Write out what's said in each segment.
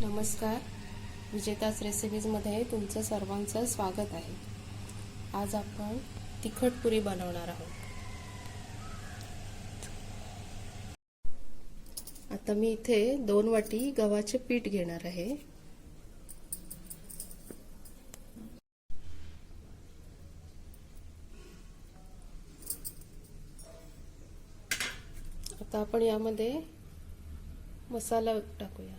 नमस्कार, विजेताच रेसिपीजमध्ये तुमचं सर्वांचं स्वागत आहे. आज आपण तिखट पुरी बनवणार आहोत. आता मी इथे 2 वाटी गव्हाचे पीठ घेणार आहे. आता आपण यामध्ये मसाला टाकूया.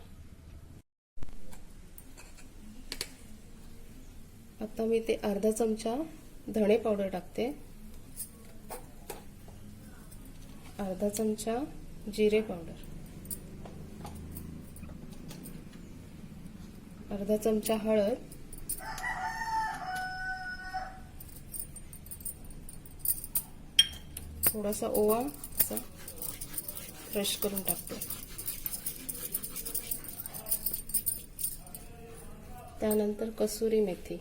आता मी ते अर्धा चमचा धणे पावडर टाकते, अर्धा चमचा जिरे पावडर, अर्धा चमचा हळद, थोडासा ओवा असा क्रश करून टाकते. त्यानंतर कसुरी मेथी,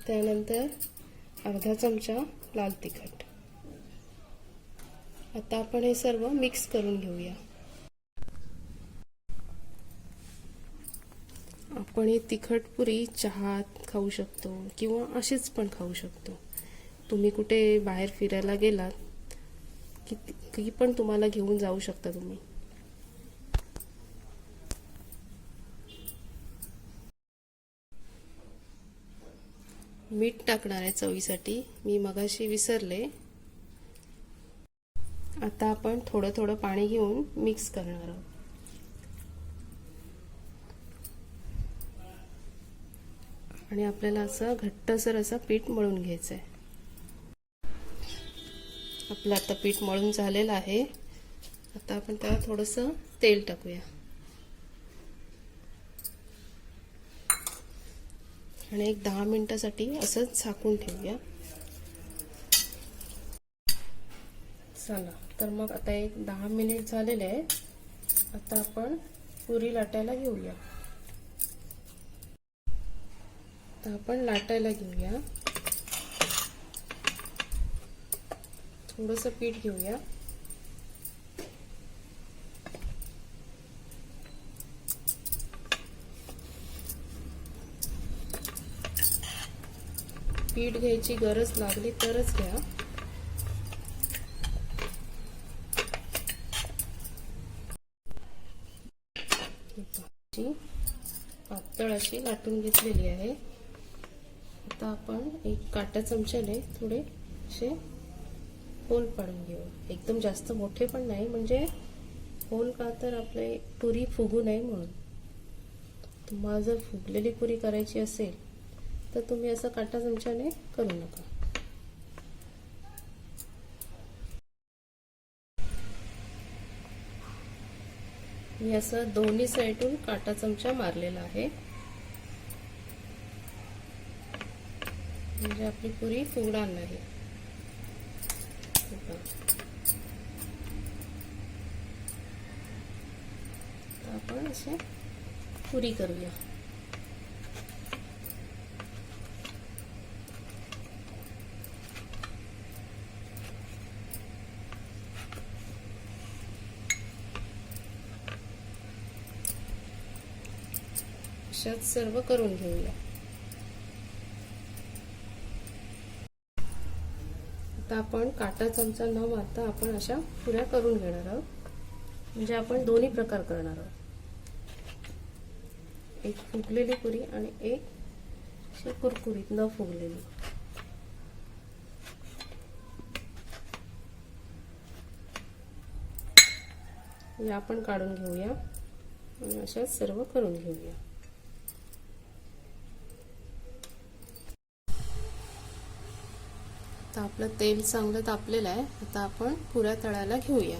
त्यानंतर अर्धा चमचा लाल तिखट. आता आपण हे सर्व मिक्स करून घेऊया. आपण ही तिखट पुरी चहात खाऊ शकतो किंवा अशीच पण खाऊ शकतो. तुम्ही कुठे बाहेर फिरायला गेलात की पण तुम्हाला घेऊन जाऊ शकता तुम्ही. मीठ टाकणार आहे चवीसाठी, मी मगाशी विसरले. आता आपण थोडं थोडं पाणी घेऊन मिक्स करणार आहोत. आणि आपल्याला असं घट्टसर असं पीठ मळून घ्यायचं आहे. आपलं आता पीठ मळून झालेलं आहे. आता आपण त्याला थोडंसं तेल टाकूया आणि एक 10 मिनिटासाठी असंच झाकून ठेवूया. चला तर मग आता एक 10 मिनिट झालेले आहे. आता आपण पुरी लाटायला घेऊया. आता आपण लाटायला घेऊया. थोडंसं पीठ घेऊया. पीठ घ्यायची गरज लागली तरच घ्या. पातळ अशी लाटून घेतलेली आहे. आता आपण एक काटा चमच्याने थोडे असे होल पाडून घेऊ. एकदम जास्त मोठे पण नाही, म्हणजे होल का तर आपले पुरी फुगू नये म्हणून. तुम्हाला जर फुगलेली पुरी करायची असेल तर तुम्ही असं काटा चमच्याने करू नका. मी असं दोन्ही साईडून काटा चमचा मारलेला आहे, म्हणजे आपली पुरी फुगणार नाही. आपण असे पुरी करूया. अशाच सर्व करून घेऊया. आता आपण काटा चमचा न मारता आपण अशा पुऱ्या करून घेणार आहोत. म्हणजे आपण दोन्ही प्रकार करणार आहोत, एक फुगलेली पुरी आणि एक अशी कुरकुरीत न फुगलेली. या आपण काढून घेऊया आणि अशाच सर्व करून घेऊया. आता आपलं तेल चांगलं तापलेलं आहे. आता आपण पुऱ्या तळायला घेऊया.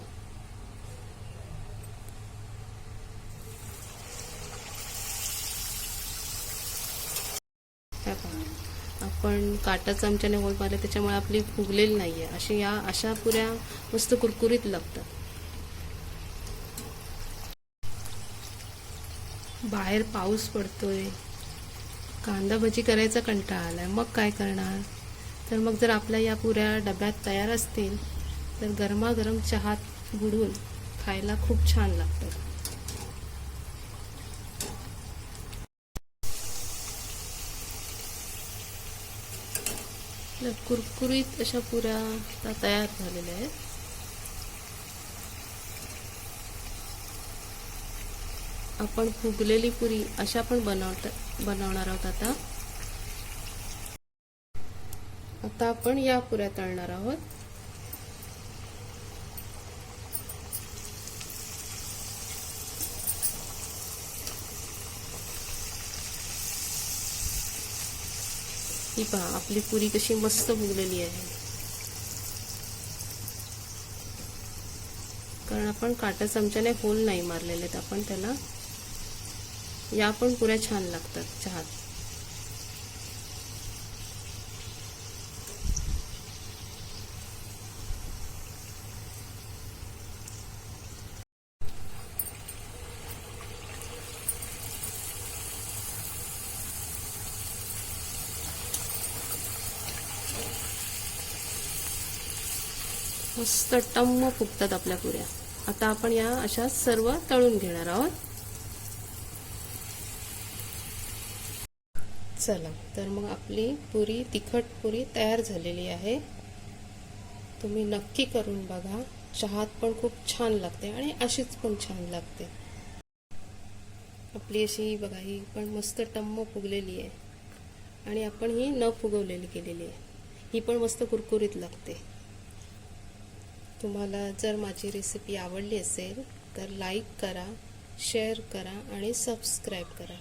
आपण काटा चमच्याने होल मारले त्याच्यामुळे आपली फुगलेली नाहीये. अशा पुऱ्या मस्त कुरकुरीत लागतात. बाहेर पाऊस पडतोय, कांदा भजी करायचा कंटाळा आलाय, मग काय करणार? तर मग जर आपल्या या पुऱ्या डब्यात तयार असतील तर गरमागरम चहात बुडवून खायला खूप छान लागतात. कुरकुरीत अशा पुऱ्या आता तयार झालेल्या आहेत. आपण फुगलेली पुरी अशा पण बनवणार आहोत. आता आपण या पुऱ्या तळणार आहोत. ही पहा आपली पुरी कशी मस्त फुगलेली आहे, कारण आपण काटा चमच्याने होल नाही मारलेले आहेत आपण त्याला. या पण पुऱ्या छान लागतात चहात. मस्त टम्म फुगतात आपल्या पुऱ्या. आता आपण या अशा सर्व तळून घेणार आहोत. चला, तर मग आपली पुरी, तिखट पुरी तयार झालेली आहे. तुम्ही नक्की करून बघा. चहात पण खूप छान लागते आणि अशीच पण छान लागते. आपली अशी बघा, ही पण मस्त टम्म फुगलेली आहे आणि आपण ही न फुगवलेली केलेली आहे. ही पण मस्त कुरकुरीत लागते. तुम्हाला जर माझी रेसिपी आवडली असेल तर लाईक करा, शेअर करा आणि सबस्क्राईब करा.